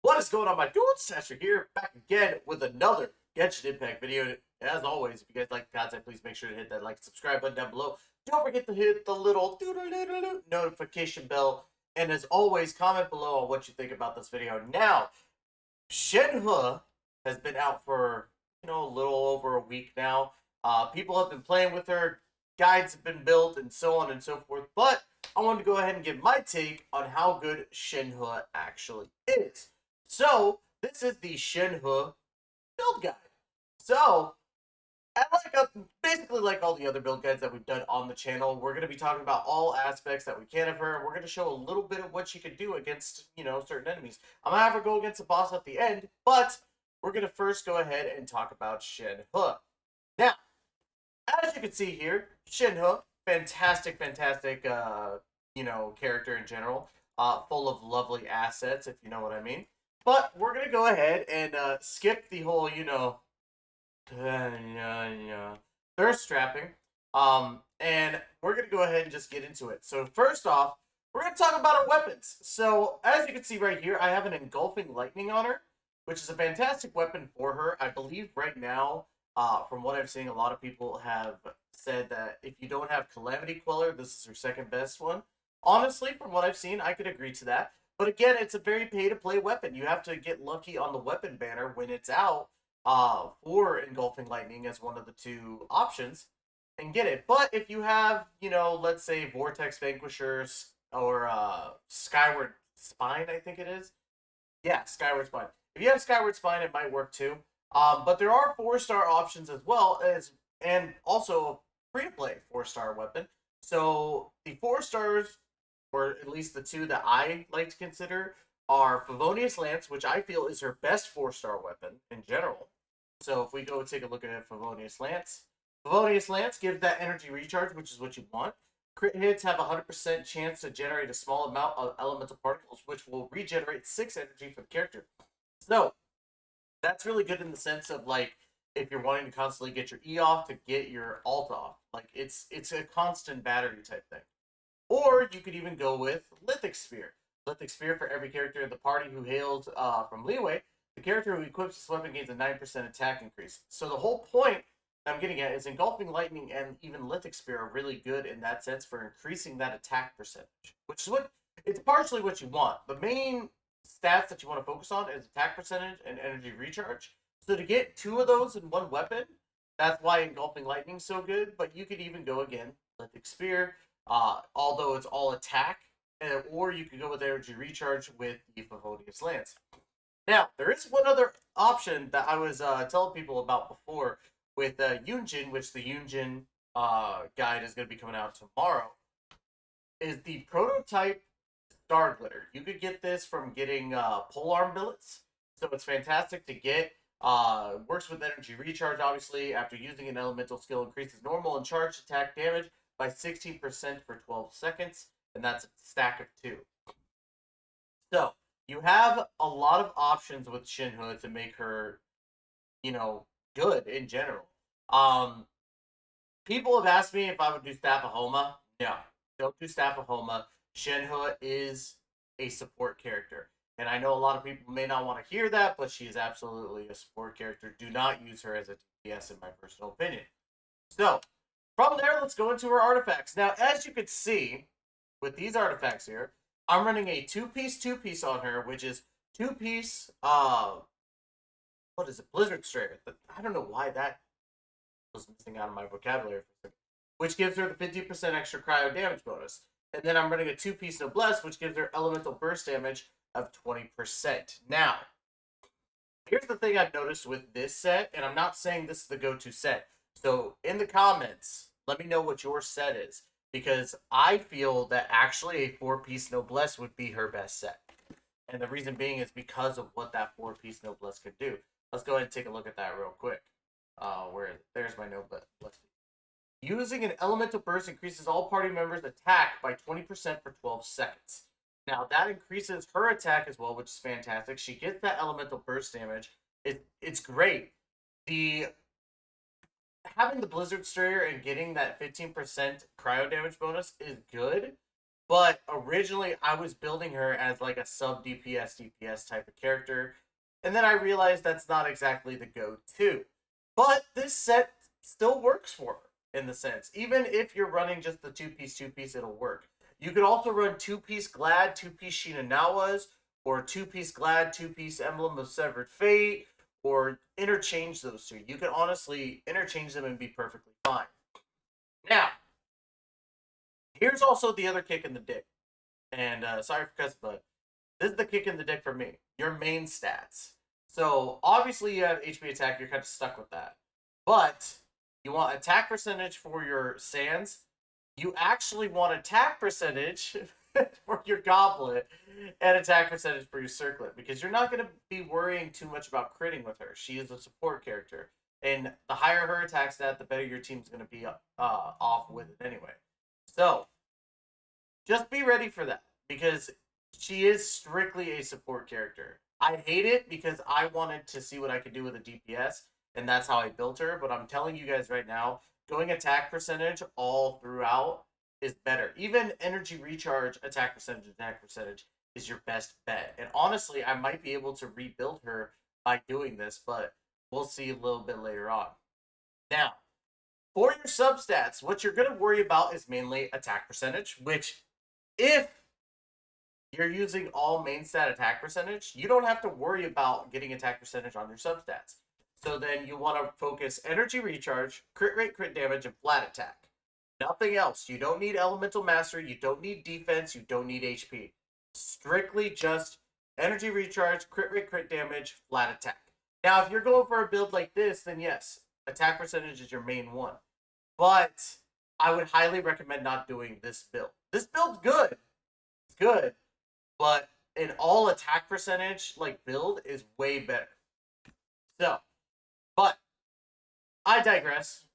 What is going on, my dudes? Tystra here, back again with another Genshin Impact video. And as always, if you guys like the content, please make sure to hit that like and subscribe button down below. Don't forget to hit the little notification bell. And as always, comment below on what you think about this video. Now, Shenhe has been out for, a little over a week now. People have been playing with her, guides have been built, and so on and so forth. But I wanted to go ahead and give my take on how good Shenhe actually is. So, this is the Shenhe build guide. So, basically like all the other build guides that we've done on the channel, we're going to be talking about all aspects that we can of her. We're going to show a little bit of what she can do against, certain enemies. I'm going to have her go against the boss at the end, but we're going to first go ahead and talk about Shenhe. Now, as you can see here, Shenhe, fantastic, character in general, full of lovely assets, if you know what I mean. But we're going to go ahead and skip the whole, thirst strapping. And we're going to go ahead and just get into it. So first off, we're going to talk about our weapons. So as you can see right here, I have an engulfing lightning on her, which is a fantastic weapon for her. I believe right now, from what I'm seeing, a lot of people have said that if you don't have Calamity Queller, this is her second best one. Honestly, from what I've seen, I could agree to that. But again, it's a very pay-to-play weapon. You have to get lucky on the weapon banner when it's out for Engulfing Lightning as one of the two options and get it. But if you have, let's say Vortex Vanquishers or Skyward Spine, I think it is. Yeah, Skyward Spine. If you have Skyward Spine, it might work too. But there are 4-star options as well as, and also a free-to-play 4-star weapon. So the 4 stars, or at least the two that I like to consider, are Favonius Lance, which I feel is her best 4-star weapon in general. So if we go take a look at Favonius Lance gives that energy recharge, which is what you want. Crit hits have a 100% chance to generate a small amount of elemental particles, which will regenerate 6 energy for the character. So that's really good in the sense of, like, if you're wanting to constantly get your E off to get your alt off. Like, it's a constant battery type thing. Or you could even go with Lithic Sphere. Lithic Sphere for every character in the party who hails from Leeway. The character who equips this weapon gains a 9% attack increase. So the whole point I'm getting at is Engulfing Lightning and even Lithic Spear are really good in that sense for increasing that attack percentage, which is it's partially what you want. The main stats that you want to focus on is attack percentage and energy recharge. So to get 2 of those in one weapon, that's why Engulfing Lightning is so good. But you could even go again Lithic Spear, although it's all attack, or you could go with energy recharge with the Favonius Lance. Now, there is one other option that I was telling people about before with Yunjin, which the Yunjin guide is going to be coming out tomorrow, is the prototype Star Glitter. You could get this from getting polearm billets, so it's fantastic to get. Works with energy recharge, obviously. After using an elemental skill, increases normal and charged attack damage by 16% for 12 seconds, and that's a stack of 2. So, you have a lot of options with Shenhe to make her, good in general. People have asked me if I would do Staff of Homa. No, don't do Staff of Homa. Shenhe is a support character. And I know a lot of people may not want to hear that, but she is absolutely a support character. Do not use her as a DPS, in my personal opinion. So, from there, let's go into her artifacts. Now, as you can see, with these artifacts here, I'm running a 2-piece on her, which is 2-piece, what is it, Blizzard Strayer. I don't know why that was missing out of my vocabulary for a second. Which gives her the 50% extra cryo damage bonus. And then I'm running a 2-piece Noblesse, which gives her elemental burst damage of 20%. Now, here's the thing I've noticed with this set, and I'm not saying this is the go-to set. So, in the comments, let me know what your set is. Because I feel that actually a 4-piece Noblesse would be her best set. And the reason being is because of what that 4-piece Noblesse could do. Let's go ahead and take a look at that real quick. Where is it? There's my Noblesse. Using an elemental burst increases all party members' attack by 20% for 12 seconds. Now, that increases her attack as well, which is fantastic. She gets that elemental burst damage. It's great. Having the Blizzard Strayer and getting that 15% cryo damage bonus is good, But originally, I was building her as like a sub DPS type of character, and then I realized that's not exactly the go-to. But this set still works for her in the sense. Even if you're running just the two piece, it'll work. You could also run two-piece Glad, two-piece Shinanawas, or two-piece Glad, two-piece Emblem of Severed Fate, or interchange those two. You can honestly interchange them and be perfectly fine. Now, here's also the other kick in the dick. And sorry for cussing, but this is the kick in the dick for me. Your main stats. So obviously you have HP attack. You're kind of stuck with that. But you want attack percentage for your sands. You actually want attack percentage for your goblet and attack percentage for your circlet because you're not going to be worrying too much about critting with her. She is a support character. And the higher her attack stat, the better your team's going to be off with it anyway. So just be ready for that because she is strictly a support character. I hate it because I wanted to see what I could do with a DPS, and that's how I built her. But I'm telling you guys right now, going attack percentage all throughout is better. Even energy recharge, attack percentage is your best bet. And honestly, I might be able to rebuild her by doing this, but we'll see a little bit later on. Now, for your substats, what you're going to worry about is mainly attack percentage, which if you're using all main stat attack percentage, you don't have to worry about getting attack percentage on your substats. So then you want to focus energy recharge, crit rate, crit damage, and flat attack. Nothing else. You don't need elemental mastery, you don't need defense, you don't need HP. Strictly just energy recharge, crit rate, crit damage, flat attack. Now, if you're going for a build like this, then yes, attack percentage is your main one. But I would highly recommend not doing this build. This build's good. It's good. But an all attack percentage like build is way better. So, but I digress.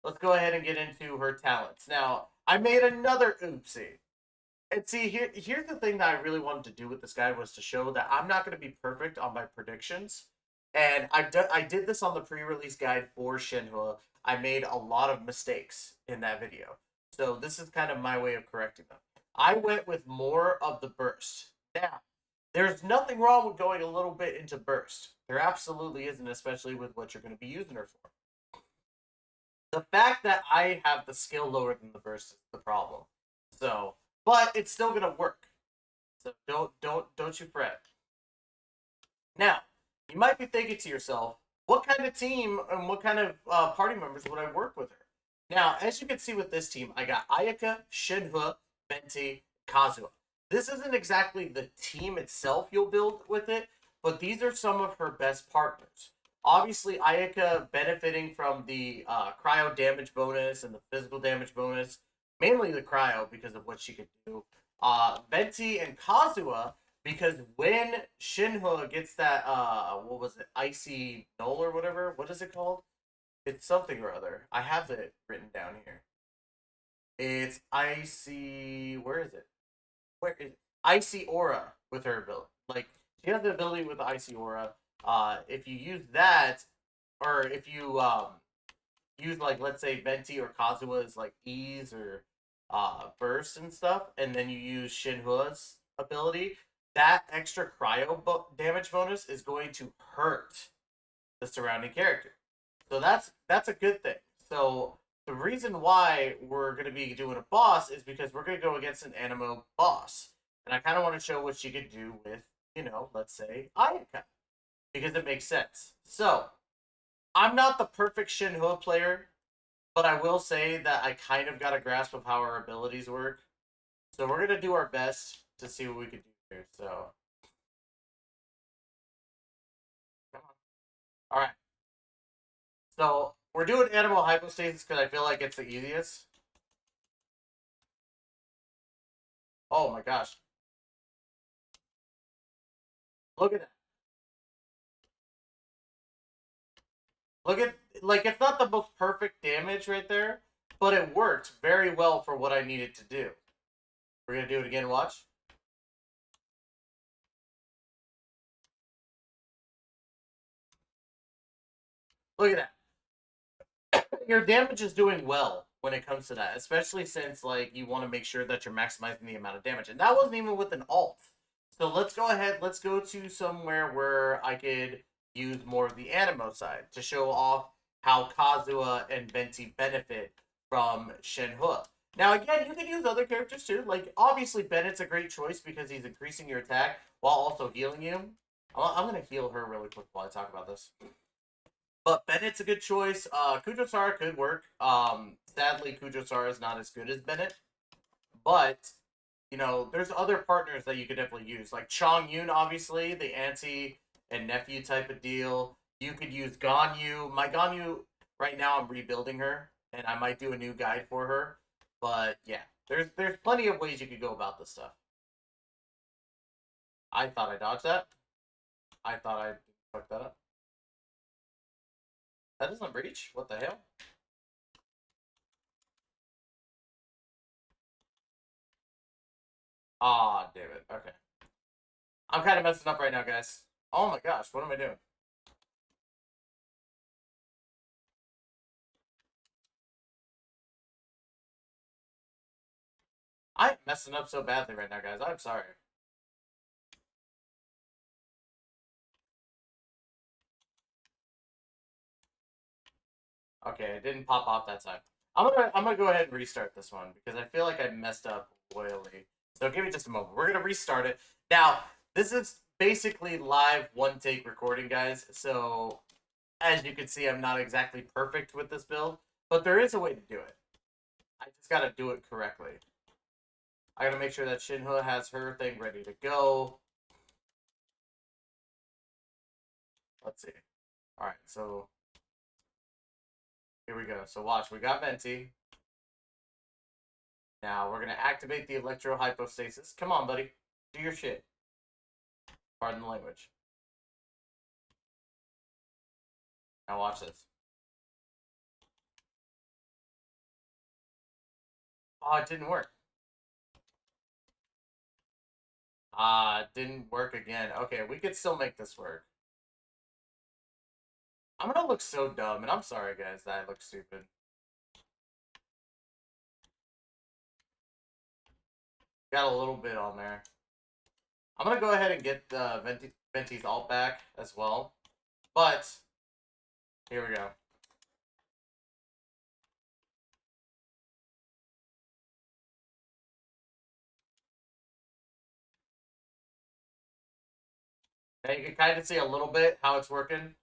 Let's go ahead and get into her talents. Now, I made another oopsie. And see, here's the thing that I really wanted to do with this guy was to show that I'm not going to be perfect on my predictions. And I did this on the pre-release guide for Shenhe. I made a lot of mistakes in that video. So this is kind of my way of correcting them. I went with more of the burst. Now, there's nothing wrong with going a little bit into burst. There absolutely isn't, especially with what you're going to be using her for. The fact that I have the skill lower than the burst is the problem. So, but it's still going to work. So don't you fret. Now, you might be thinking to yourself, what kind of team and what kind of party members would I work with her? Now, as you can see with this team, I got Ayaka, Shenhe, Venti, Kazuha. This isn't exactly the team itself you'll build with it, but these are some of her best partners. Obviously, Ayaka benefiting from the cryo damage bonus and the physical damage bonus, mainly the cryo because of what she could do. Venti and Kazuha because when Shenhe gets that what was it, icy null or whatever, what is it called? It's something or other. I have it written down here. It's icy. Where is it? Where is it? Icy aura with her ability. Like she has the ability with the icy aura. If you use that, or if you use like let's say Venti or Kazuha's like ease or burst and stuff, and then you use Shinhua's ability, that extra cryo damage bonus is going to hurt the surrounding character. So that's a good thing. So the reason why we're going to be doing a boss is because we're going to go against an Animo boss. And I kind of want to show what she could do with, let's say, Ayaka. Because it makes sense. So, I'm not the perfect Shenhe player, but I will say that I kind of got a grasp of how our abilities work. So we're going to do our best to see what we can do here. So, come on. Alright. So, we're doing Animal Hypostasis because I feel like it's the easiest. Oh my gosh. Look at that. Look at, like, it's not the most perfect damage right there, but it worked very well for what I needed to do. We're going to do it again, watch. Look at that. Your damage is doing well when it comes to that, especially since like you want to make sure that you're maximizing the amount of damage. And that wasn't even with an alt. So let's go ahead. Let's go to somewhere where I could use more of the Animo side to show off how Kazuha and Venti benefit from Shenhe. Now, again, you can use other characters too. Like, obviously, Bennett's a great choice because he's increasing your attack while also healing you. I'm going to heal her really quick while I talk about this. But Bennett's a good choice. Kujo-Sara could work. Sadly, Kujo-Sara is not as good as Bennett. But, you know, there's other partners that you could definitely use. Like Chong-Yun, obviously, the auntie and nephew type of deal. You could use Ganyu. My Ganyu, right now, I'm rebuilding her. And I might do a new guide for her. But, yeah. There's plenty of ways you could go about this stuff. I thought I dodged that. I thought I fucked that up. That doesn't reach? What the hell? Ah, damn it. Okay. I'm kind of messing up right now, guys. Oh my gosh, what am I doing? I'm messing up so badly right now, guys. I'm sorry. Okay, it didn't pop off that time. I'm gonna go ahead and restart this one because I feel like I messed up royally. So give me just a moment. We're gonna restart it. Now, this is basically live one take recording, guys. So as you can see, I'm not exactly perfect with this build, but there is a way to do it. I just gotta do it correctly. I gotta make sure that Shenhe has her thing ready to go. Let's see. Alright, so here we go. So watch, we got Venti. Now we're gonna activate the electro hypostasis. Come on, buddy. Do your shit. Pardon the language. Now watch this. Oh, it didn't work. Ah, it didn't work again. Okay, we could still make this work. I'm gonna look so dumb, and I'm sorry, guys, that I look stupid. Got a little bit on there. I'm gonna go ahead and get Venti's ult back as well. But here we go. Now you can kind of see a little bit how it's working.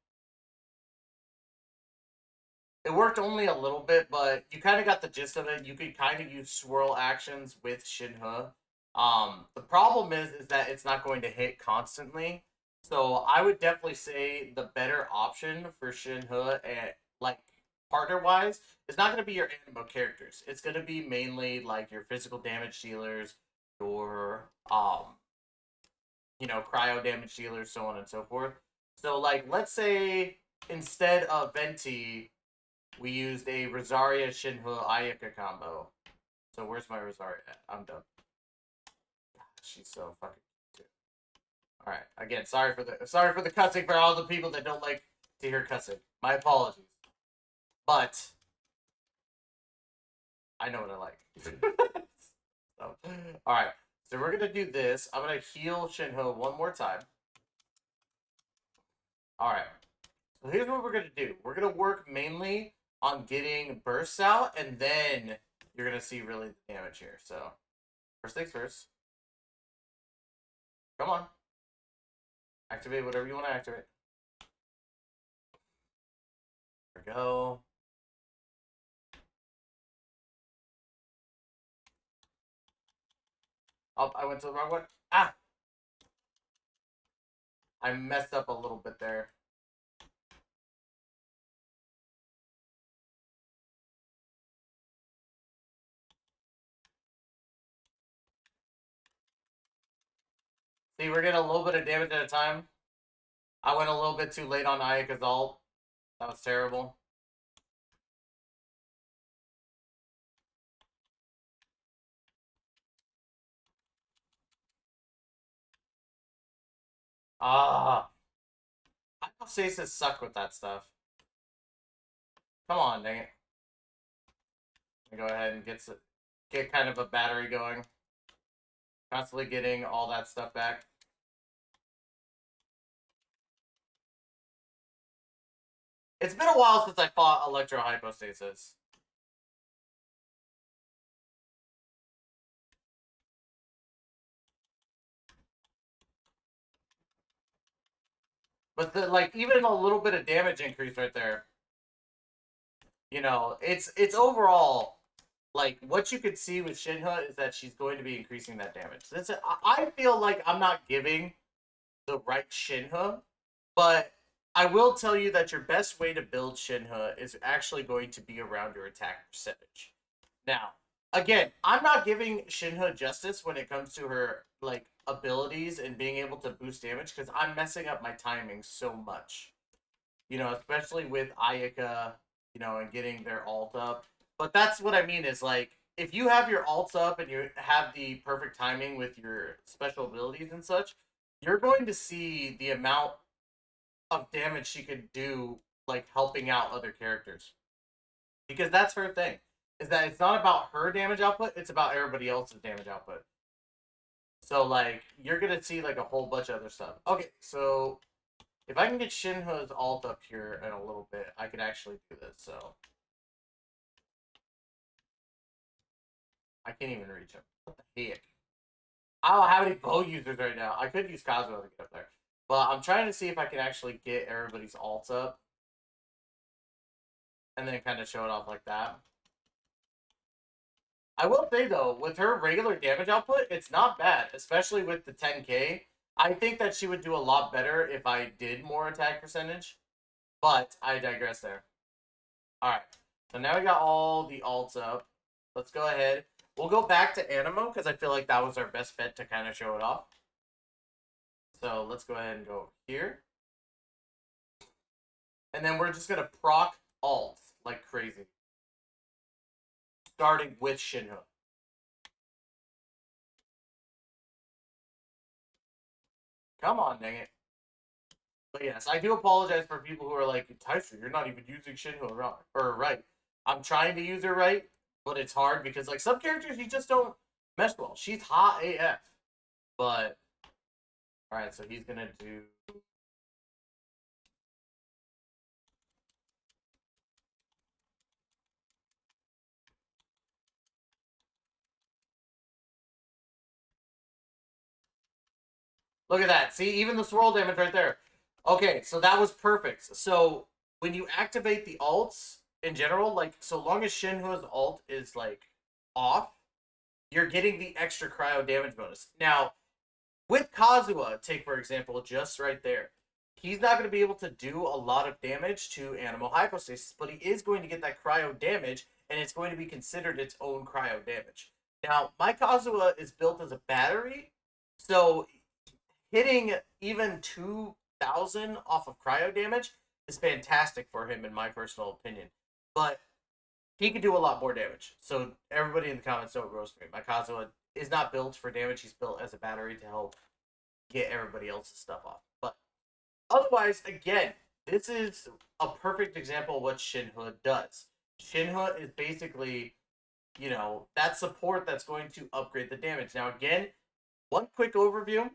It worked only a little bit, but you kind of got the gist of it. You could kind of use swirl actions with Shenhe. The problem is that it's not going to hit constantly. So I would definitely say the better option for Shenhe, and like partner wise, is not going to be your animo characters. It's going to be mainly like your physical damage dealers, your cryo damage dealers, so on and so forth. So like, let's say instead of Venti, we used a Rosaria Shenhe Ayaka combo. So where's my Rosaria at? I'm done. She's so fucking cute. All right. Again, sorry for the cussing for all the people that don't like to hear cussing. My apologies. But I know what I like. So, all right. So we're gonna do this. I'm gonna heal Shenhe one more time. All right. So here's what we're gonna do. We're gonna work mainly on getting bursts out, and then you're gonna see really the damage here. So first things first. Come on. Activate whatever you want to activate. There we go. Oh, I went to the wrong one. Ah! I messed up a little bit there. See, we're getting a little bit of damage at a time. I went a little bit too late on Ayaka's ult. That was terrible. Ah. Hypostasis suck with that stuff. Come on, dang it. Go ahead and get kind of a battery going. Constantly getting all that stuff back. It's been a while since I fought electrohypostasis. But like even a little bit of damage increase right there. You know, it's overall like what you could see with Shenhe is that she's going to be increasing that damage. I feel like I'm not giving the right Shenhe, but I will tell you that your best way to build Shenhe is actually going to be around your attack percentage. Now, again, I'm not giving Shenhe justice when it comes to her like abilities and being able to boost damage because I'm messing up my timing so much. You know, especially with Ayaka, you know, and getting their ult up. But that's what I mean is like if you have your ults up and you have the perfect timing with your special abilities and such, you're going to see the amount of damage she could do like helping out other characters. Because that's her thing. Is that it's not about her damage output, it's about everybody else's damage output. So like you're gonna see like a whole bunch of other stuff. Okay, so if I can get Shinho's alt up here in a little bit, I could actually do this, so. I can't even reach him. What the heck? I don't have any bow users right now. I could use Cosmo to get up there. But I'm trying to see if I can actually get everybody's alts up. And then kind of show it off like that. I will say, though, with her regular damage output, it's not bad. Especially with the 10k. I think that she would do a lot better if I did more attack percentage. But I digress there. Alright. So now we got all the alts up. Let's go ahead. We'll go back to Animo because I feel like that was our best bet to kind of show it off. So let's go ahead and go here. And then we're just going to proc alts like crazy. Starting with Shenhe. Come on, dang it. But yes, I do apologize for people who are like, Tystra, you're not even using Shenhe right. I'm trying to use her right, but it's hard because like some characters you just don't mesh well. She's hot AF. But alright, so he's gonna do look at that. See, even the swirl damage right there. Okay, so that was perfect. So when you activate the alts in general, like so long as Shenhue's alt is like off, you're getting the extra cryo damage bonus. Now, with Kazuha, take for example, just right there. He's not going to be able to do a lot of damage to Animal Hypostasis, but he is going to get that cryo damage, and it's going to be considered its own cryo damage. Now, my Kazuha is built as a battery, so hitting even 2,000 off of cryo damage is fantastic for him, in my personal opinion. But he could do a lot more damage. So everybody in the comments don't roast me. My Kazuha is not built for damage. He's built as a battery to help get everybody else's stuff off. But otherwise, again, this is a perfect example of what Shenhe does. Shenhe is basically, you know, that support that's going to upgrade the damage. Now, again, one quick overview.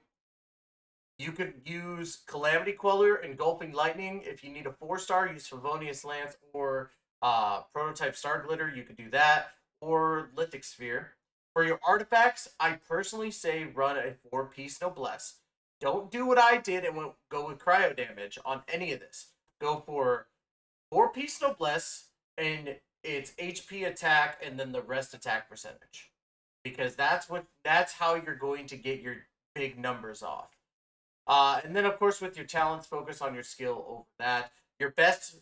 You could use Calamity Queller, Engulfing Lightning. If you need a 4-star, use Favonius Lance or Prototype Star Glitter. You could do that. Or Lithic Sphere. For your artifacts, I personally say run a 4-piece Noblesse. Don't do what I did and go with cryo damage on any of this. Go for 4-piece Noblesse and it's HP attack and then the rest attack percentage. Because that's how you're going to get your big numbers off. And then, of course, with your talents, focus on your skill over that. Your best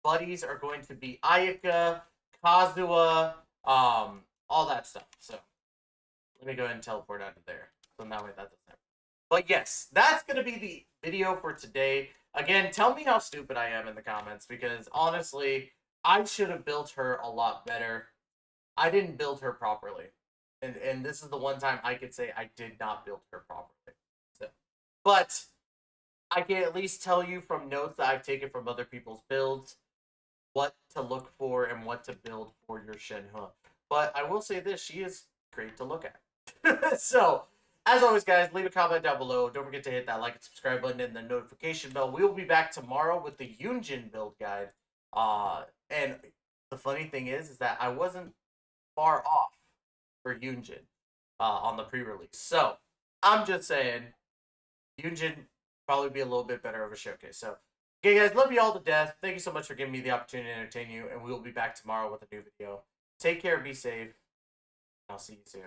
buddies are going to be Ayaka, Kazuha, all that stuff. So, let me go ahead and teleport out of there. So that way that doesn't happen. But yes, that's going to be the video for today. Again, tell me how stupid I am in the comments, because honestly, I should have built her a lot better. I didn't build her properly. And this is the one time I could say I did not build her properly. But I can at least tell you from notes that I've taken from other people's builds what to look for and what to build for your Shenhe. but I will say this: she is great to look at. So, as always, guys, leave a comment down below. Don't forget to hit that like and subscribe button and the notification bell. We will be back tomorrow with the Yunjin build guide. And the funny thing is that I wasn't far off for Yunjin on the pre-release. So I'm just saying, Yunjin probably be a little bit better of a showcase. So, okay, guys, love you all to death. Thank you so much for giving me the opportunity to entertain you, and we will be back tomorrow with a new video. Take care, be safe, and I'll see you soon.